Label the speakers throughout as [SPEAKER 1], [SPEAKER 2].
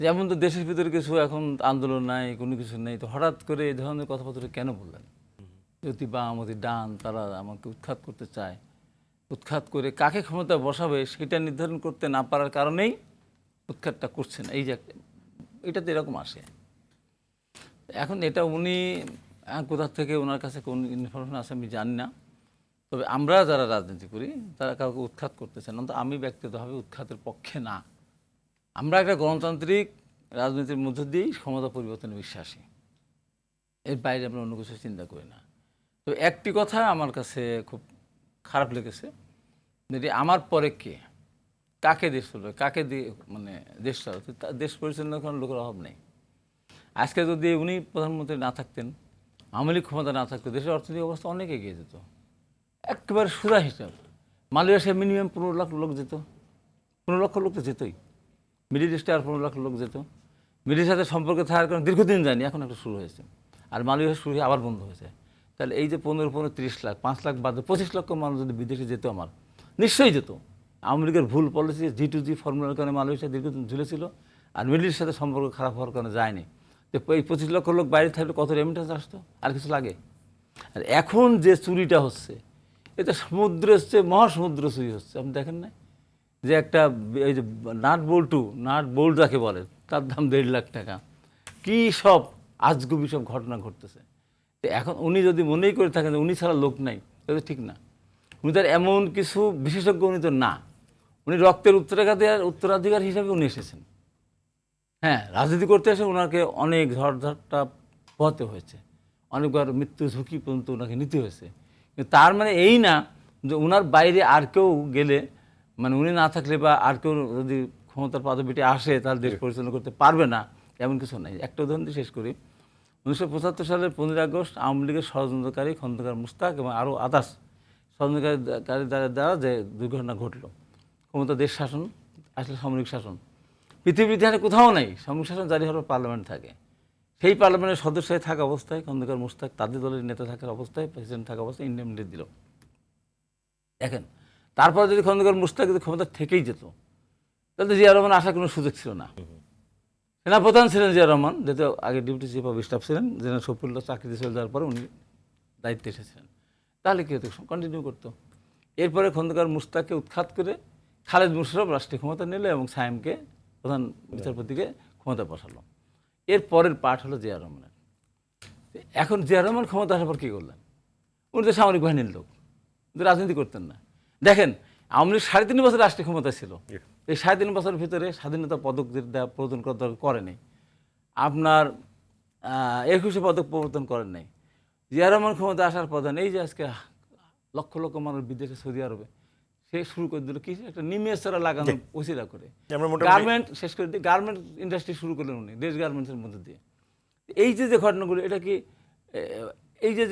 [SPEAKER 1] যেমন তো দেশের ভিতরে কিছু এখন আন্দোলন নাই, কোনো কিছু নেই, তো হঠাৎ করে এই ধরনের কথাবার্তা কেন বললেন? যদি বাম অতি ডান তারা আমাকে উৎখাত করতে চায়, উৎখাত করে কাকে ক্ষমতা বসাবে সেটা নির্ধারণ করতে না পারার কারণেই উৎখাতটা করছেন। এই যে এটা তো এরকম আসে। এখন এটা উনি কোথা থেকে ওনার কাছে কোন ইনফরমেশন আছে আমি জানি না, তবে আমরা যারা রাজনীতি করি তারা কাউকে উৎখাত করতেছেন না। তো আমি ব্যক্তিগতভাবে উৎখাতের পক্ষে না। আমরা একটা গণতান্ত্রিক রাজনীতির মধ্য দিয়েই ক্ষমতা পরিবর্তনে বিশ্বাসী, এর বাইরে আমরা অন্য কিছু চিন্তা করি না। তো একটি কথা আমার কাছে খুব খারাপ লেগেছে, যে আমার পরে কে, কাকে দেশ চলবে, কাকে দিয়ে মানে দেশ চালাবে, দেশ পরিচালনা করার লোকের অভাব নেই। আজকে যদি উনি প্রধানমন্ত্রী না থাকতেন, আওয়ামী লীগ ক্ষমতা না থাকতো, দেশের অর্থনৈতিক অবস্থা অনেক এগিয়ে যেত। একেবারে সুরা হিসাব, মালয়েশিয়া মিনিমাম 15 লাখ লোক যেত, 15 লক্ষ লোক তো যেতই। মিডিল ইস্টে আর 15 লাখ লোক যেত। মিডিল সাথে সম্পর্কে থাকার কারণে দীর্ঘদিন যায়নি, এখন একটা শুরু হয়েছে। আর মালয়েশিয়া শুরু হয়ে আবার বন্ধ হয়েছে। তাহলে এই যে 15-30 লাখ, 5 লাখ বাদ 25 লক্ষ মানুষ যদি বিদেশে যেত, আমার নিশ্চয়ই যেত। আওয়ামী লীগের ভুল পলিসি, G2G ফর্মুলার কারণে মালয়েশিয়া দীর্ঘদিন ঝুলেছিল, আর মিডিল ইস্টের সাথে সম্পর্ক খারাপ হওয়ার কারণে যায়নি। তো এই 25 লক্ষ লোক বাইরে থাকলে কত রেমিটেন্স আসতো, আর কিছু লাগে? আর এখন যে চুরিটা হচ্ছে, এটা সমুদ্রের চেয়ে মহাসমুদ্র চুরি হচ্ছে। আপনি দেখেন না যে একটা এই যে নাট বোল্ট যাকে বলে, তার দাম 1.5 লাখ টাকা। কী সব আজগুবি সব ঘটনা ঘটতেছে। তো এখন উনি যদি মনেই করে থাকেন উনি ছাড়া লোক নাই, তাহলে ঠিক না। উনি তার এমন কিছু বিশেষজ্ঞ উনি তো না, উনি রক্তের উত্তরাধিকার হিসাবে উনি এসেছেন। হ্যাঁ, রাজনীতি করতে এসে ওনাকে অনেক ঝড়ঝাপটা পোহাতে হয়েছে, অনেকবার মৃত্যু ঝুঁকি পর্যন্ত ওনাকে নিতে হয়েছে। কিন্তু তার মানে এই না যে ওনার বাইরে আর কেউ গেলে, মানে উনি না থাকলে বা আর কেউ যদি ক্ষমতার পদবিতে আসে তাহলে দেশ পরিচালনা করতে পারবে না, এমন কিছু নাই। একটা উদাহরণ দিয়ে শেষ করি। 1975 সালের 15 আগস্ট আওয়ামী লীগের ষড়যন্ত্রকারী খন্দকার মুস্তাক এবং আরও আদার্স ষড়যন্ত্রকারী দ্বারা যে দুর্ঘটনা ঘটল, ক্ষমতা দেশ শাসন আসলে সামরিক শাসন। পৃথিবীর ইতিহাসে কোথাও নেই সামরিক শাসন জারি হওয়ার পার্লামেন্ট থাকে। সেই পার্লামেন্টের সদস্য হয়ে থাকা অবস্থায় খন্দকার মুস্তাক তাদের দলের নেতা থাকার অবস্থায়, প্রেসিডেন্ট থাকা অবস্থায় ইন্ডেমনিটি দিল। দেখেন, তারপর যদি খন্দকার মুস্তাক যদি ক্ষমতা থেকেই যেত, তাহলে জিয়া রহমান আসার কোনো সুযোগ ছিল না। সেনাপ্রধান ছিলেন জিয়া রহমান, যেহেতু আগে ডিউটি চিফ অফ স্টাফ ছিলেন, জেনারেল শফিউল্লাহ চাকরিতে চলে যাওয়ার পরে উনি দায়িত্বে এসেছিলেন। তাহলে কী হতো, কন্টিনিউ করতো। এরপরে খন্দকার মুস্তাককে উৎখাত করে খালেদ মুশাররফ রাষ্ট্রীয় ক্ষমতা নিল এবং সায়েমকে প্রধান বিচারপতিকে ক্ষমতা বসালো। এর পরের পার্ট হলো জিয়া রহমানের। এখন জিয়া রহমান ক্ষমতা আসার পর কী করলেন? উনি তো সামরিক বাহিনীর লোক, কিন্তু রাজনীতি করতেন না। দেখেন, আওয়ামী লীগ 3.5 বছর রাষ্ট্রীয় ক্ষমতা ছিল। এই 3.5 বছরের ভিতরে স্বাধীনতা পদক যেটা প্রদান করার দরকার করেনি, আপনার 21শে পদক প্রবর্তন করেন নাই। জিয়া রহমান ক্ষমতা আসার প্রধান এই যে আজকে লক্ষ লক্ষ মানুষ বিদেশে সৌদি আরবে, সে শুরু করে দিল কি একটা নিমেষরা লাগানো ওসিরা করে, গার্মেন্ট শেষ করে দিয়ে গার্মেন্ট ইন্ডাস্ট্রি শুরু করলেন উনি দেশ গার্মেন্টসের মধ্যে দিয়ে। এই যে ঘটনাগুলো, এটা কি এই যে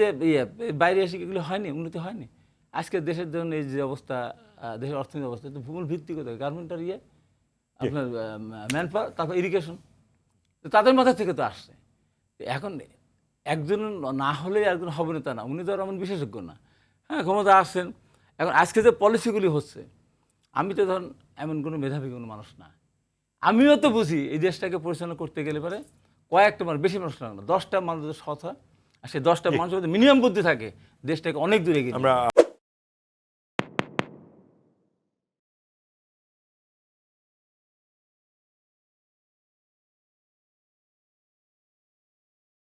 [SPEAKER 1] বাইরে এসে এগুলো হয়নি, উন্নতি হয়নি? আজকে দেশের জন্য এই যে অবস্থা, দেশের অর্থনৈতিক অবস্থা, তো ভূগোল ভিত্তিক গার্মেন্ট আর আপনার ম্যান পাওয়ার, তারপর ইরিগেশন, তাদের মাথা থেকে তো আসছে। এখন একজন না হলে একজন হবে না তা না, উনি তো আর এমন বিশেষজ্ঞ না। হ্যাঁ, ক্ষমতা আসছেন। এখন আজকে যে পলিসিগুলি হচ্ছে, আমি তো ধরুন এমন কোনো মেধাবী কোনো মানুষ না, আমিও তো বুঝি এই দেশটাকে পরিচালনা করতে গেলে পরে কয়েকটা মানুষ, বেশি মানুষ লাগবে না, 10টা মানুষ যদি সৎ হয়, আর সেই 10টা মানুষ যদি মিনিমাম বুদ্ধি থাকে, দেশটাকে অনেক দূরে এগিয়ে